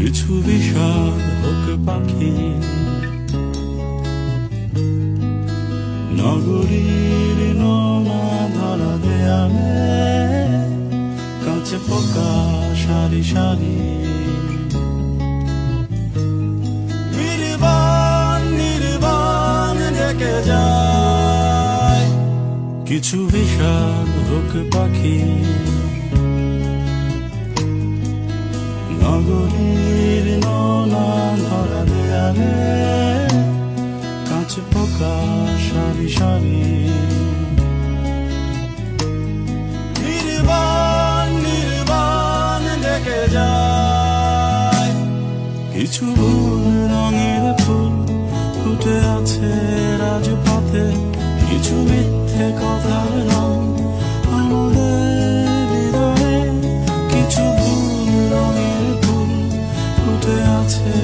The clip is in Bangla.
কিছু বিষাদ হোক পাখি নগরীর নোনা ধরা দেয়ালে কাছে পোকা সারি সারি নির্বাণ নির্বাণ ডেকে যায় কিছু বিষাদ হোক পাখি নগরীর নোনা ধরা দেয়ালে কাছে পোকা সারি সারি নির্বাণ নির্বাণ ডেকে যায় কিছু ভুল রঙের ফুল ফুটে আছে রাজপথে কিছু মিথ্যে কথার রং আমাদের হৃদয়ে কিছু ভুল রঙের ফুল ফুটে আছে